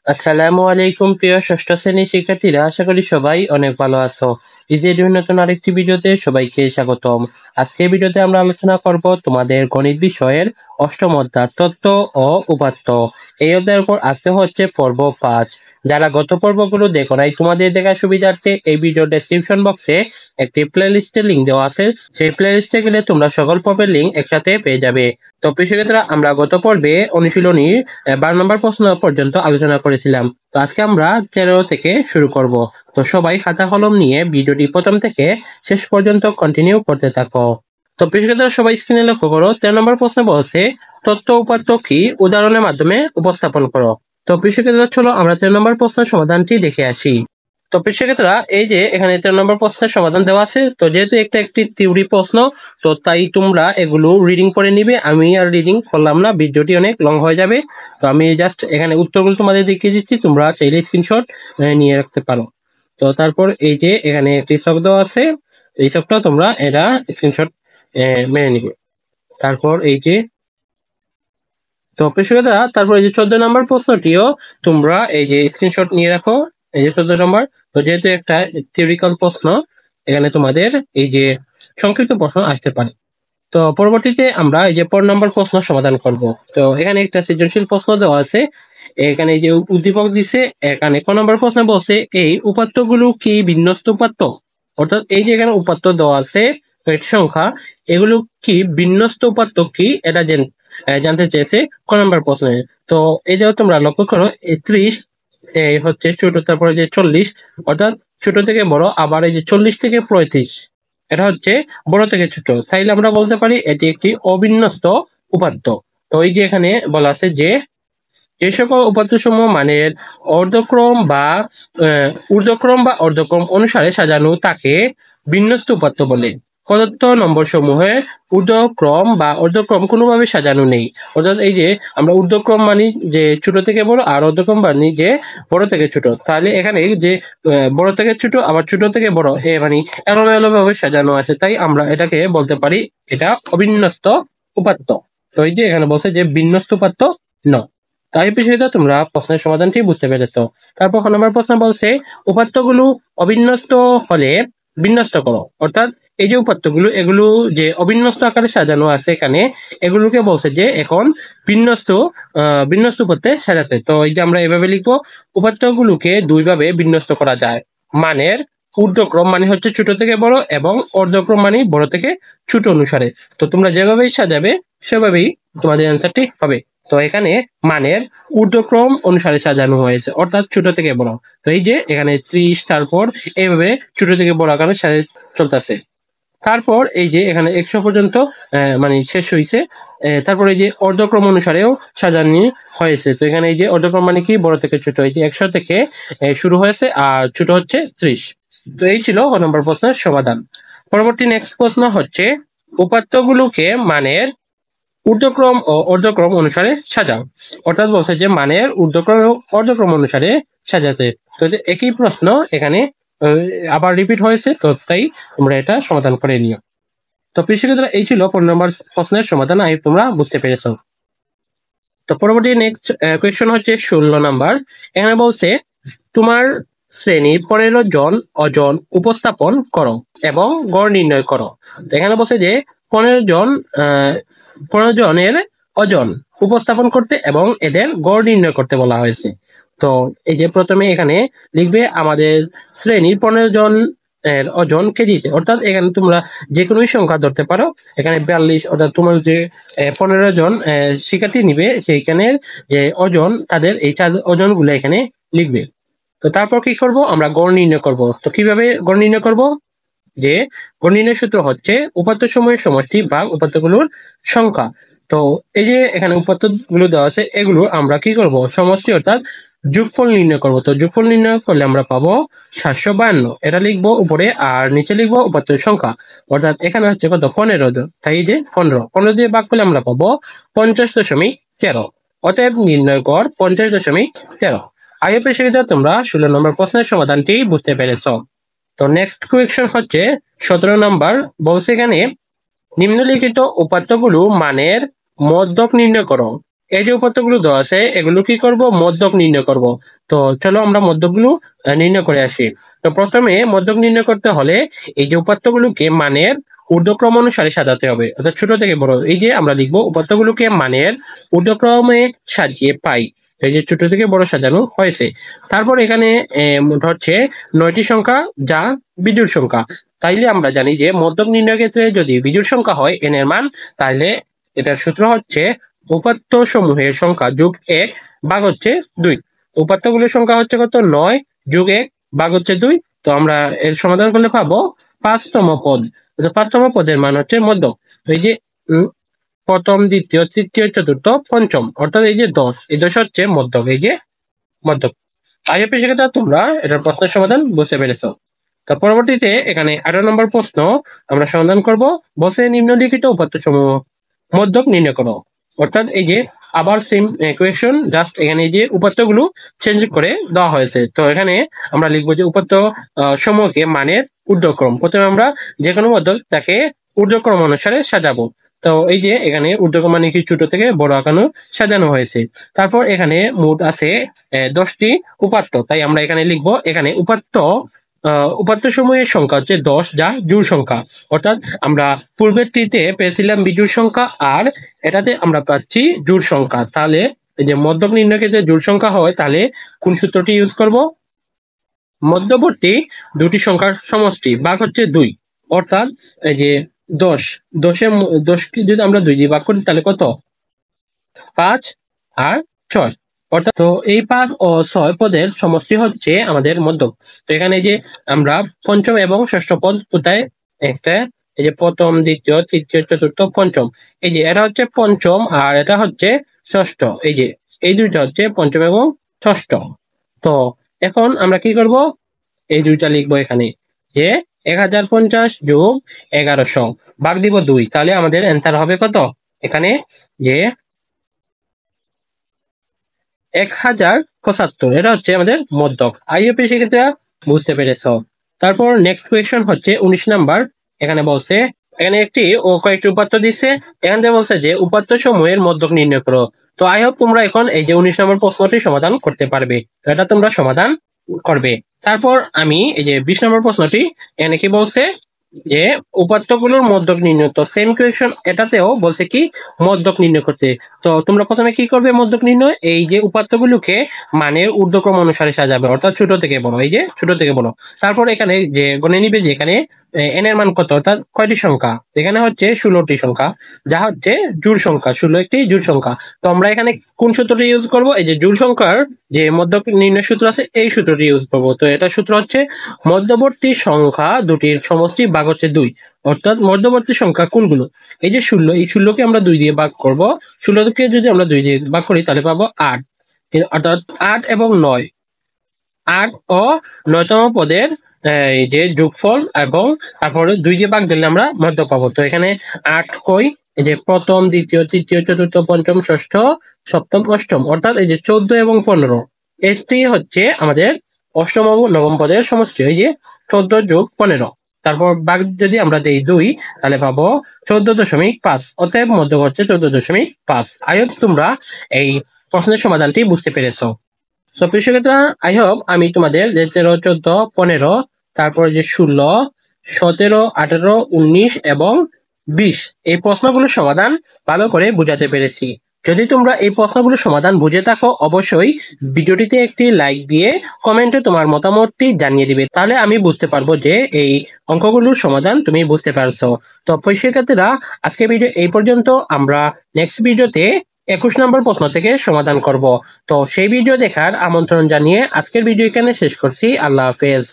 আসসালামু আলাইকুম প্রিয় ষষ্ঠ শ্রেণীর শিক্ষার্থীরা, আশা করি সবাই অনেক ভালো আছো। ইজিএডুর নতুন আরেকটি ভিডিওতে সবাইকে স্বাগতম। আজকের ভিডিওতে আমরা আলোচনা করব তোমাদের গণিত বিষয়ের অষ্টম অধ্যায় তত্ত্ব ও উপাত্ত। এই অধ্যায়ের উপর আজকে হচ্ছে পর্ব 5। যারা গত পর্বগুলো দেখো নাই, তোমাদের দেখার সুবিধার্থে এই ভিডিও ডেসক্রিপশন বক্সে একটি প্লেলিস্টের লিঙ্ক দেওয়া আছে। সেই প্লেলিস্টে গেলে তোমরা সকল পর্বের লিঙ্ক একসাথে পেয়ে যাবে। তো প্রিয় শিক্ষার্থীরা, আমরা গত পর্বে অনুশীলনীর 12 নম্বর প্রশ্ন পর্যন্ত আলোচনা করেছিলাম। তো আজকে আমরা 13 থেকে শুরু করব। তো সবাই খাতা কলম নিয়ে ভিডিওটি প্রথম থেকে শেষ পর্যন্ত কন্টিনিউ করতে থাকো। তো প্রিয় শিক্ষার্থীরা, সবাই স্ক্রিনে লক্ষ্য করো। 13 নম্বর প্রশ্ন বলছে তথ্য উপাত্ত কি উদাহরণের মাধ্যমে উপস্থাপন করো। তো প্রিয় শিক্ষার্থীরা, চলো আমরা 13 নম্বর প্রশ্নের সমাধানটি দেখে আসি। তো প্রিয় শিক্ষার্থীরা, এই যে এখানে 13 নম্বর প্রশ্নের সমাধান দেওয়া আছে। তো যেহেতু একটি থিওরি প্রশ্ন, তো তাই তোমরা এগুলো রিডিং করে নিবে। আমি আর রিডিং করলাম না, ভিডিওটি অনেক লং হয়ে যাবে। তো আমি জাস্ট এখানে উত্তরগুলো তোমাদের দেখিয়ে দিচ্ছি, তোমরা চাইলে স্ক্রিনশট নিয়ে রাখতে পারো। তো তারপর এই যে এখানে একটি ছক দেওয়া আছে, এই ছকটা তোমরা এটা স্ক্রিনশট মেনে নিবে। তারপর এই যে তো প্রিয় শিক্ষার্থীরা, তারপর এই যে 14 নম্বর প্রশ্নটিও তোমরা এই যে স্ক্রিনশট নিয়ে রাখো। এই যে 14 নম্বর, তো যেহেতু একটা থিওরিক্যাল প্রশ্ন, এখানে তোমাদের এই যে সংক্ষিপ্ত প্রশ্ন আসতে পারে। তো পরবর্তীতে আমরা এই যে 15 নম্বর প্রশ্ন সমাধান করব। তো এখানে একটা সৃজনশীল প্রশ্ন দেওয়া আছে। এখানে এই যে উদ্দীপক দিছে, এখানে ক নম্বর প্রশ্ন বলছে এই উপাত্তগুলো কি বিন্যস্ত উপাত্ত। অর্থাৎ এই যে এখানে উপাত্ত দেওয়া আছে কয়েকটি সংখ্যা, এগুলো কি বিন্যস্ত উপাত্ত কি এটা জানতে চেয়েছে ক নম্বর প্রশ্নে। তো এই যে তোমরা লক্ষ্য করো, 30 এই হচ্ছে ছোট, তারপরে যে 40, অর্থাৎ ছোট থেকে বড়, আবার এই যে 40 থেকে 35 এটা হচ্ছে বড় থেকে ছোট। তাইলে আমরা বলতে পারি এটি একটি অবিন্যস্ত উপাত্ত। তো এই যে এখানে বলা আছে যে যে সকল উপাত্তসমূহ মানের অর্ধক্রম বা ঊর্ধ্বক্রম বা অর্ধক্রম অনুসারে সাজানো তাকে বিন্যস্ত উপাত্ত বলে। প্রদত্ত নম্বর সমূহের ঊর্ধ্বক্রম বা অর্ধক্রম কোনোভাবে সাজানো নেই। অর্থাৎ এই যে আমরা ঊর্ধ্বক্রম মানি যে ছোট থেকে বড়, আর অর্ধক্রম মানি যে বড় থেকে ছোট। তাহলে এখানে যে বড় থেকে ছোট, আবার ছোট থেকে বড়, মানে এলোমেলো ভাবে সাজানো আছে, তাই আমরা এটাকে বলতে পারি এটা অবিন্যস্ত উপাত্ত। তো এই যে এখানে বলছে যে বিন্যস্ত উপাত্ত নয়। তাই বিষয়টা তোমরা প্রশ্নের সমাধানটি বুঝতে পেরেছো। তারপর খ নম্বর প্রশ্ন বলছে উপাত্তগুলো অবিন্যস্ত হলে বিন্যস্ত করো। অর্থাৎ এই যে উপাত্তগুলো, এগুলো যে অবিন্যস্ত আকারে সাজানো আছে এখানে, এগুলোকে বলছে যে এখন বিন্যস্ত উপাত্তে সাজাতে। তো এই যে আমরা এভাবে লিখবো, উপাত্তগুলোকে দুইভাবে বিন্যস্ত করা যায়। মানের ঊর্ধ্বক্রম মানে হচ্ছে ছোট থেকে বড়, এবং অর্ধক্রম মানে বড় থেকে ছোট অনুসারে। তো তোমরা যেভাবেই সাজাবে সেভাবেই তোমাদের অ্যান্সারটি হবে। তো এখানে মানের ঊর্ধ্বক্রম অনুসারে সাজানো হয়েছে, অর্থাৎ ছোট থেকে বড়। তো এই যে এখানে 30, তারপর এইভাবে ছোট থেকে বড় আকারে চলতেছে। তারপর এই যে এখানে 100 পর্যন্ত মানে শেষ হয়েছে। তারপর এই যে অর্ধক্রম অনুসারেও সাজানো হয়েছে। তো এখানে এই যে অর্ধক্রম মানে কি, বড় থেকে ছোট। এই যে 100 থেকে শুরু হয়েছে, আর ছোট হচ্ছে 30। তো এই ছিল ক নম্বর প্রশ্নের সমাধান। পরবর্তী নেক্সট প্রশ্ন হচ্ছে উপাত্তগুলোকে মানের ঊর্ধ্বক্রম ও অর্ধক্রম অনুসারে সাজাও। অর্থাৎ বলছে যে মানের ঊর্ধ্বক্রম ও অর্ধক্রম অনুসারে সাজাতে। তো একই প্রশ্ন এখানে আবার রিপিট হয়েছে, তো তাই তোমরা এটা সমাধান করে নিও। তো প্রিয় শিক্ষার্থীরা, এই ছিল 15 নম্বর প্রশ্নের সমাধান। তোমরা বুঝতে পেরেছো। তো পরবর্তী নেক্সট কোয়েশ্চন হচ্ছে 16 নাম্বার। এখানে বলছে তোমার শ্রেণীর 15 জন ওজন উপস্থাপন করো এবং গড় নির্ণয় করো। তো এখানে বলছে যে 15 জনের ওজন উপস্থাপন করতে এবং এদের গড় নির্ণয় করতে বলা হয়েছে। তো এই যে প্রথমে এখানে লিখবে আমাদের শ্রেণীর 15 জন এর ওজন কেজিতে। অর্থাৎ এখানে তোমরা যে কোনো সংখ্যা ধরতে পারো। এখানে 42, অর্থাৎ তোমার যে 15 জন শিক্ষার্থী নিবে, সেইখানে যে ওজন, তাদের এই ওজন গুলো এখানে লিখবে। তো তারপর কি করব, আমরা গড় নির্ণয় করব। তো কিভাবে গড় নির্ণয় করব, যে গড় নির্ণয় সূত্র হচ্ছে উপাত্ত সমূহের সমষ্টি ভাগ উপাত্তগুলোর সংখ্যা। তো এই যে এখানে উপাত্ত গুলো দেওয়া আছে, এগুলো আমরা কি করব, সমষ্টি অর্থাৎ যোগফল নির্ণয় করব। তো যোগফল নির্ণয় করলে আমরা পাবো 752, এটা লিখবো উপরে, আর নিচে লিখবো উপাত্তের সংখ্যা। অর্থাৎ এখানে হচ্ছে কত, 15 জন, তাই যে 15 দিয়ে ভাগ করলে আমরা পাবো 50.13। অতএব নির্ণয় গড় 50.13। আগে পেশে তোমরা 16 নম্বর প্রশ্নের সমাধানটি বুঝতে পেরেছ। তো নেক্সট কোয়েশ্চন হচ্ছে 17 নাম্বার। বলছে এখানে নিম্নলিখিত উপাত্তগুলো মানের মধ্যক নির্ণয় করো। এই যে উপাত্তগুলো দেওয়া আছে এগুলো কি করব, মধ্যক নির্ণয় করব। তো চলো আমরা মধ্যকগুলো নির্ণয় করে আসি। তো প্রথমে মধ্যক নির্ণয় করতে হলে এই যে উপাত্তগুলোকে মানের ঊর্ধ্বক্রম অনুসারে সাজাতে হবে, অর্থাৎ ছোট থেকে বড়। এই যে আমরা লিখবো উপাত্তগুলোকে মানের ঊর্ধ্বক্রমে সাজিয়ে পাই। এই যে ছোট থেকে বড় সাজানো হয়েছে। তারপর এখানে মোট হচ্ছে 9টি সংখ্যা যা বিজোড় সংখ্যা। তাইলে আমরা জানি যে মধ্যক নির্ণয়ের ক্ষেত্রে যদি বিজোড় সংখ্যা হয় n এর মান, তাহলে এটার সূত্র হচ্ছে উপাত্ত সমূহের সংখ্যা যোগ 1 ভাগ হচ্ছে 2। উপাত্তগুলির সংখ্যা হচ্ছে কত, 9 যোগ 1 ভাগ হচ্ছে 2। তো আমরা এর সমাধান করলে পাবো 5তম পদ। পাঁচতম পদের মান হচ্ছে মধ্যক। এই যে প্রথম, দ্বিতীয়, তৃতীয়, চতুর্থ, পঞ্চম, অর্থাৎ এই যে 10, এই 10 হচ্ছে মধ্যক। এই যে মধ্যক। আগে পেশিকতা তোমরা এটার প্রশ্নের সমাধান বুঝতে পেরেছো। তো পরবর্তীতে এখানে 18 নম্বর প্রশ্ন আমরা সমাধান করব। বসে নিম্নলিখিত উপাত্ত সমূহ মধ্যক নির্ণয় করো। অর্থাৎ এই যে আবার সেম ইকুয়েশন, জাস্ট এখানে এই যে উপাত্তগুলো চেঞ্জ করে দেওয়া হয়েছে। তো এখানে আমরা লিখবো যে উপাত্ত সমূহকে মানের ঊর্ধ্বক্রম। প্রথমে আমরা যে কোনো মধ্যক তাকে ঊর্ধ্বক্রম অনুসারে সাজাবো। তো এই যে এখানে ঊর্ধ্বক্রম মানে কি ছোট থেকে বড় আঁকানো সাজানো হয়েছে। তারপর এখানে মোট আছে 10টি উপাত্ত। তাই আমরা এখানে লিখবো এখানে উপাত্ত সমূহের সংখ্যা হচ্ছে 10, যা জোড় সংখ্যা। অর্থাৎ আমরা পূর্বেরটিতে পেয়েছিলাম বিজোড় সংখ্যা, আর এটাতে আমরা পাচ্ছি জোড় সংখ্যা। তাহলে এই যে মধ্যক নির্ণয়কে যে জোড় সংখ্যা হয়, তাহলে কোন সূত্রটি ইউজ করব, মধ্যবর্তী দুটি সংখ্যার সমষ্টি ভাগ হচ্ছে 2। অর্থাৎ এই যে 10কে যদি আমরা 2 দিয়ে ভাগ করি তাহলে কত, 5 আর 6। অর্থাৎ তো এই 5 ও 6 পদের সমষ্টি হচ্ছে আমাদের মধ্যক। তো এখানে যে আমরা পঞ্চম এবং ষষ্ঠ পদ কোথায়, একটা এই যে প্রথম, দ্বিতীয়, তৃতীয়, চতুর্থ, পঞ্চম, এই যে এটা হচ্ছে পঞ্চম আর এটা হচ্ছে ষষ্ঠ। এই যে এই দুইটা হচ্ছে পঞ্চম এবং ষষ্ঠ। তো এখন আমরা কি করব, এই দুইটা লিখবো এখানে যে 1050 যোগ 1100 ভাগ দিব 2। তাহলে আমাদের অ্যান্সার হবে কত, এখানে যে 1075। এটা হচ্ছে আমাদের মধ্যক। আইইউপি সেক্ষেত্রে বুঝতে পেরেছ। তারপর নেক্সট কোয়েশ্চন হচ্ছে 19 নাম্বার। এখানে বলছে এখানে একটি ও কয়েকটি উপাত্ত দিচ্ছে। এখান থেকে বলছে যে উপাত্ত সমূহের মধ্যক নির্ণয় করো। তো আই হোপ তোমরা এখন এই যে 19 নম্বর প্রশ্নটি সমাধান করতে পারবে। এটা তোমরা সমাধান করবে। তারপর আমি এই যে 20 নম্বর প্রশ্নটি, এখানে কি বলছে যে উপাত্তগুলোর মধ্যক নির্ণয়। তো সেম কোয়েশ্চন এটাতেও বলছে কি মধ্যক নির্ণয় করতে। তো তোমরা প্রথমে কি করবে, মধ্যক নির্ণয় এই যে উপাত্তগুলোকে মানের ঊর্ধ্বক্রম অনুসারে সাজাবে, অর্থাৎ ছোট থেকে বড়। এই যে ছোট থেকে বড়। তারপর এখানে যে গণে নিবে যে এখানে এন এর মান কত, অর্থাৎ কয়টি সংখ্যা, এখানে হচ্ছে 16টি সংখ্যা, যা হচ্ছে জোড় সংখ্যা। 16 একটি জোড় সংখ্যা। তো আমরা এখানে কোন সূত্রটি ইউজ করব, এই যে জোড় সংখ্যার যে মধ্যক নির্ণয় সূত্র আছে এই সূত্রটি ইউজ করব। তো এটা সূত্র হচ্ছে মধ্যবর্তী সংখ্যা দুটির সমষ্টি ভাগ হচ্ছে 2। অর্থাৎ মধ্যবর্তী সংখ্যা কোনগুলো, এই যে 16, এই 16কে আমরা 2 দিয়ে ভাগ করব। 16কে যদি আমরা 2 দিয়ে ভাগ করি তাহলে পাবো 8। অর্থাৎ 8 এবং 9, 8 ও 9তম পদের এই যে যোগফল, এবং তারপরে 2 দিয়ে ভাগ দিলে আমরা মধ্য পাবো। তো এখানে 8 কই, এই যে প্রথম, দ্বিতীয়, তৃতীয়, চতুর্থ, পঞ্চম, ষষ্ঠ, সপ্তম, অষ্টম, অর্থাৎ এই যে 14 এবং 15, এটি হচ্ছে আমাদের অষ্টম ও নবম পদের সমষ্টি। এই যে 14 যোগ 15, তারপর ভাগ যদি আমরা দেই 2, তাহলে পাবো 14.5। অতএব মধ্যক হচ্ছে 14.5। আই হোপ তোমরা এই প্রশ্নের সমাধানটি বুঝতে পেরেছো। তো প্রিয় শিক্ষার্থীরা, আই হোপ আমি তোমাদের যে 13, 14, 15, তারপরে যে 16, 17, 18, 19 এবং 20 এই প্রশ্নগুলোর সমাধান ভালো করে বুঝাতে পেরেছি। যদি তোমরা এই প্রশ্নগুলোর সমাধান বুঝে থাকো, অবশ্যই ভিডিওটিতে একটি লাইক দিয়ে কমেন্টে তোমার মতামতটি জানিয়ে দিবে। তাহলে আমি বুঝতে পারবো যে এই অঙ্কগুলোর সমাধান তুমি বুঝতে পারছো। তো প্রিয় শিক্ষার্থীরা, আজকে ভিডিও এই পর্যন্ত। আমরা নেক্সট ভিডিওতে 21 নম্বর প্রশ্ন থেকে সমাধান করব। তো সেই ভিডিও দেখার আমন্ত্রণ জানিয়ে আজকের ভিডিও এখানে শেষ করছি। আল্লাহ হাফেজ।